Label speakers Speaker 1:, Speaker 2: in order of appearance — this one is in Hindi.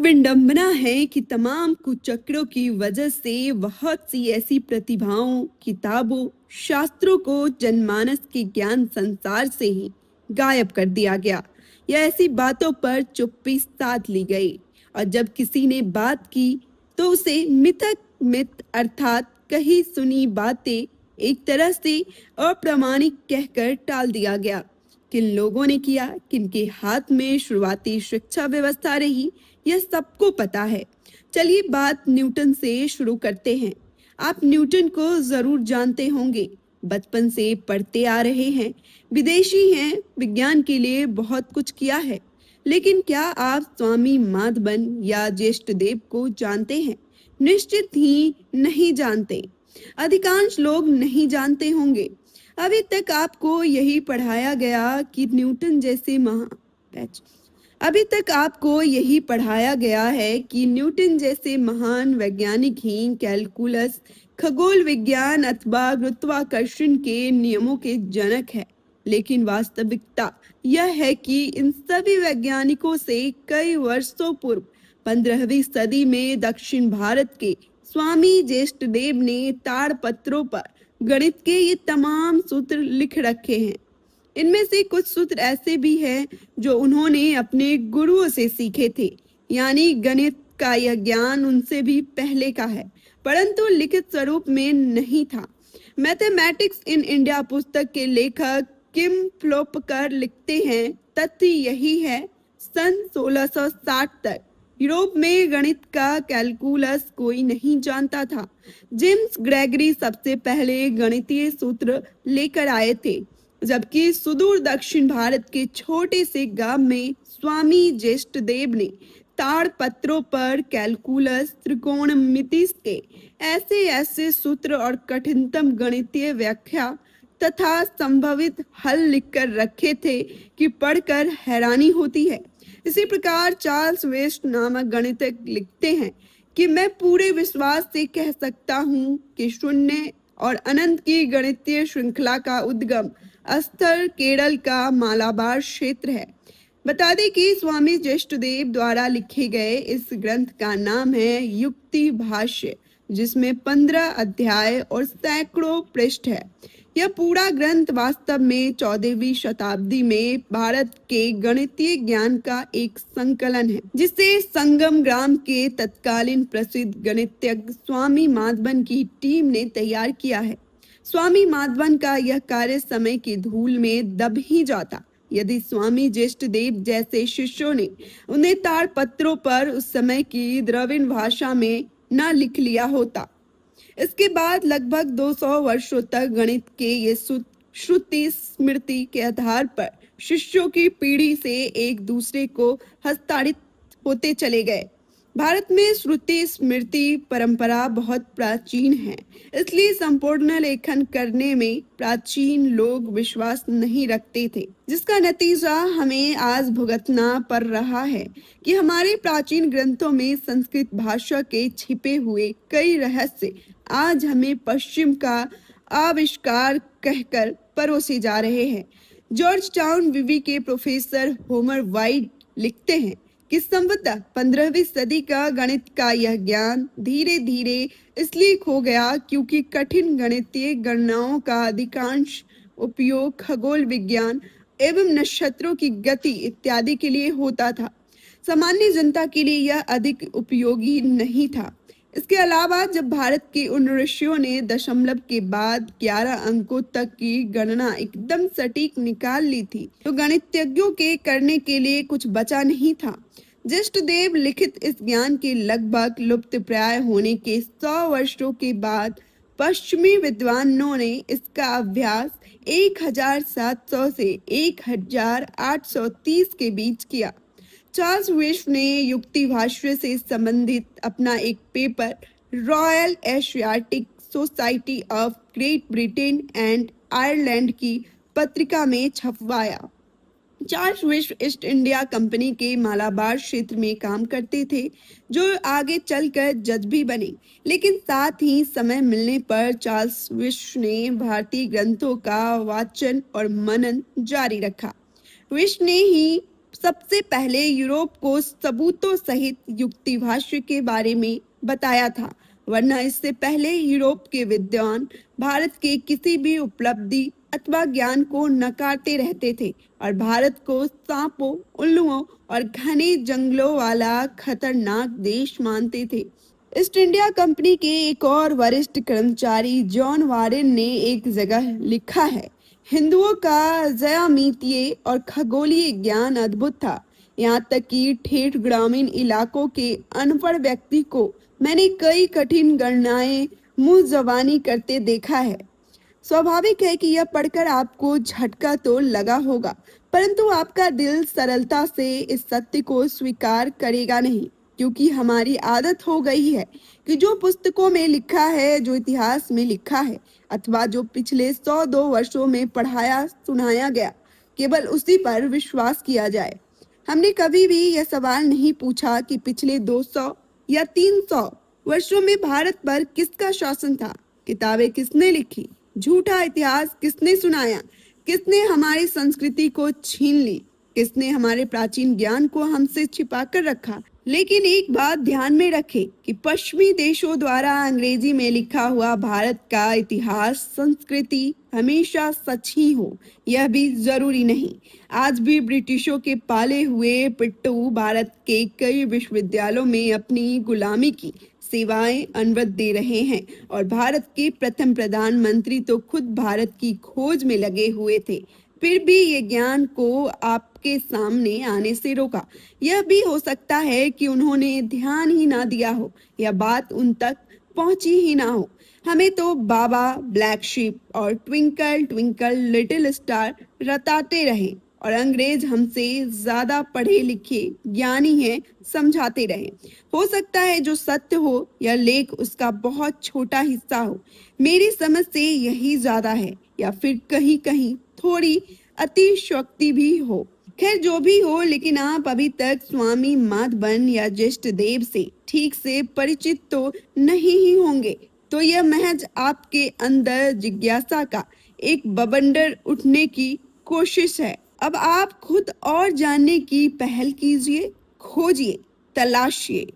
Speaker 1: विडंबना है कि तमाम कुचक्रों की वजह से बहुत सी ऐसी प्रतिभाओं, किताबों, शास्त्रों को जनमानस के ज्ञान संसार से ही गायब कर दिया गया या ऐसी बातों पर चुप्पी साध ली गई। और जब किसी ने बात की तो उसे मिथक मिथ अर्थात कही सुनी बातें एक तरह से अप्रामाणिक कहकर टाल दिया गया। किन लोगों ने किया, किनके हाथ में शुरुआती शिक्षा व्यवस्था रही, यह सबको पता है। चलिए बात न्यूटन से शुरू करते हैं। आप न्यूटन को जरूर जानते होंगे, बचपन से पढ़ते आ रहे हैं। विदेशी हैं, विज्ञान के लिए बहुत कुछ किया है। लेकिन क्या आप स्वामी माधवन या ज्येष्ठ देव को जानते हैं? निश्चित ही नहीं जानते। अधिकांश लोग नहीं जानते होंगे। अभी तक आपको यही पढ़ाया गया कि न्यूटन जैसे अभी तक आपको यही पढ़ाया गया है कि न्यूटन जैसे महान वैज्ञानिक ही कैलकुलस, खगोल विज्ञान अथवा गुरुत्वाकर्षण के नियमों के जनक है। लेकिन वास्तविकता यह है कि इन सभी वैज्ञानिकों से कई वर्षों पूर्व 15वीं सदी में दक्षिण भारत के स्वामी ज्येष्ठदेव ने ताड़पत्रों पर गणित के ये तमाम सूत्र लिख रखे हैं। इनमें से कुछ सूत्र ऐसे भी हैं जो उन्होंने अपने गुरुओं से सीखे थे, यानी गणित का यह ज्ञान उनसे भी पहले का है, परंतु लिखित स्वरूप में नहीं था। मैथमेटिक्स इन इंडिया पुस्तक के लेखक किम फ्लोपकर लिखते हैं, तथ्य यही है, सन 1660 तक यूरोप में गणित का कैलकुलस कोई नहीं जानता था। जेम्स ग्रेगरी सबसे पहले गणितीय सूत्र लेकर आए थे, जबकि सुदूर दक्षिण भारत के छोटे से गांव में स्वामी ज्येष्ठदेव ने ताड़पत्रों पर कैलकुलस, त्रिकोणमिति के ऐसे ऐसे सूत्र और कठिनतम गणितीय व्याख्या तथा संभावित हल लिखकर रखे थे कि पढ़कर हैरानी होती है। इसी प्रकार चार्ल्स वेस्ट नामक गणितज्ञ लिखते हैं कि मैं पूरे विश्वास से कह सकता हूँ कि शून्य और अनंत की गणितीय श्रृंखला का उद्गम स्थल केरल का मालाबार क्षेत्र है। बता दें कि स्वामी ज्येष्ठदेव द्वारा लिखे गए इस ग्रंथ का नाम है युक्ति भाष्य, जिसमें 15 अध्याय और सैकड़ों पृष्ठ है। यह पूरा ग्रंथ वास्तव में 14वीं शताब्दी में भारत के गणितीय ज्ञान का एक संकलन है, जिसे संगम ग्राम के तत्कालीन प्रसिद्ध गणितज्ञ स्वामी माधवन की टीम ने तैयार किया है। स्वामी माधवन का यह कार्य समय की धूल में दब ही जाता यदि स्वामी ज्येष्ठदेव जैसे शिष्यों ने उन्हें ताड़पत्रों पर उस समय की द्रविड़ भाषा में न लिख लिया होता। इसके बाद लगभग 200 वर्षों तक गणित के ये श्रुति स्मृति के आधार पर शिष्यों की पीढ़ी से एक दूसरे को हस्तांतरित होते चले गए। भारत में श्रुति स्मृति परंपरा बहुत प्राचीन है, इसलिए संपूर्ण लेखन करने में प्राचीन लोग विश्वास नहीं रखते थे, जिसका नतीजा हमें आज भुगतना पड़ रहा है कि हमारे प्राचीन ग्रंथों में संस्कृत भाषा के छिपे हुए कई रहस्य आज हमें पश्चिम का आविष्कार कहकर परोसे जा रहे हैं। जॉर्ज टाउन विवी के प्रोफेसर होमर वाइट लिखते हैं कि संभवतः 15वीं सदी का गणित का यह ज्ञान धीरे धीरे इसलिए खो गया क्योंकि कठिन गणितीय गणनाओं का अधिकांश उपयोग खगोल विज्ञान एवं नक्षत्रों की गति इत्यादि के लिए होता था। सामान्य जनता के लिए यह अधिक उपयोगी नहीं था। इसके अलावा जब भारत के उन ऋषियों ने दशमलव के बाद 11 अंकों तक की गणना एकदम सटीक निकाल ली थी, तो गणितज्ञों के करने के लिए कुछ बचा नहीं था। ज्येष्ठदेव लिखित इस ज्ञान के लगभग लुप्तप्राय होने के 100 वर्षों के बाद पश्चिमी विद्वानों ने इसका अभ्यास 1700 से 1830 के बीच किया। चार्ल्स वेस्ट ने युक्ति भाष्य से संबंधित अपना एक paper Royal Asiatic Society of Great Britain and Ireland की पत्रिका में छपवाया। Charles West East India Company के मालाबार क्षेत्र में काम करते थे, जो आगे चलकर जज भी बने। लेकिन साथ ही समय मिलने पर चार्ल्स वेस्ट ने भारतीय ग्रंथों का वाचन और मनन जारी रखा। वेस्ट ने ही सबसे पहले यूरोप को सबूतों सहित युक्तिभाष्य के बारे में बताया था, वरना इससे पहले यूरोप के विद्वान भारत के किसी भी उपलब्धि अथवा ज्ञान को नकारते रहते थे और भारत को सांपों, उल्लुओं और घने जंगलों वाला खतरनाक देश मानते थे। ईस्ट इंडिया कंपनी के एक और वरिष्ठ कर्मचारी जॉन वारेन ने एक जगह लिखा है, हिंदुओं का ज्यामितीय और खगोलीय ज्ञान अद्भुत था। यहाँ तक कि ठेठ ग्रामीण इलाकों के अनपढ़ व्यक्ति को मैंने कई कठिन गणनाएं मुंह जबानी करते देखा है। स्वाभाविक है कि यह पढ़कर आपको झटका तो लगा होगा, परंतु आपका दिल सरलता से इस सत्य को स्वीकार करेगा नहीं, क्योंकि हमारी आदत हो गई है कि जो पुस्तकों में लिखा है, जो इतिहास में लिखा है अथवा जो पिछले 100-2 वर्षों में पढ़ाया सुनाया गया, केवल उसी पर विश्वास किया जाए। हमने कभी भी यह सवाल नहीं पूछा कि पिछले 200 या 300 वर्षों में भारत पर किसका शासन था, किताबें किसने लिखी, झूठा इतिहास किसने सुनाया, किसने हमारी संस्कृति को छीन ली, किसने हमारे प्राचीन ज्ञान को हमसे छिपा कर रखा। लेकिन एक बात ध्यान में रखें कि पश्चिमी देशों द्वारा अंग्रेजी में लिखा हुआ भारत का इतिहास, संस्कृति हमेशा सच ही हो, यह भी जरूरी नहीं। आज भी ब्रिटिशों के पाले हुए पिट्ठू भारत के कई विश्वविद्यालयों में अपनी गुलामी की सेवाएं अनवरत दे रहे हैं और भारत के प्रथम प्रधानमंत्री तो खुद भारत की खोज में लगे हुए थे, फिर भी ये ज्ञान को आपके सामने आने से रोका। यह भी हो सकता है कि उन्होंने ध्यान ही ना दिया हो या बात उन तक पहुंची ही ना हो। हमें तो बाबा, ब्लैक शिप और ट्विंकल ट्विंकल लिटिल स्टार रटाते रहे और अंग्रेज हमसे ज्यादा पढ़े लिखे ज्ञानी हैं समझाते रहे। हो सकता है जो सत्य हो यह लेख उसका बहुत छोटा हिस्सा हो, मेरी समझ से यही ज्यादा है, या फिर कहीं कहीं थोड़ी अतिशयोक्ति भी हो। खैर जो भी हो, लेकिन आप अभी तक स्वामी माधवन या ज्येष्ठ देव से ठीक से परिचित तो नहीं ही होंगे, तो यह महज आपके अंदर जिज्ञासा का एक बवंडर उठने की कोशिश है। अब आप खुद और जानने की पहल कीजिए, खोजिए, तलाशिए।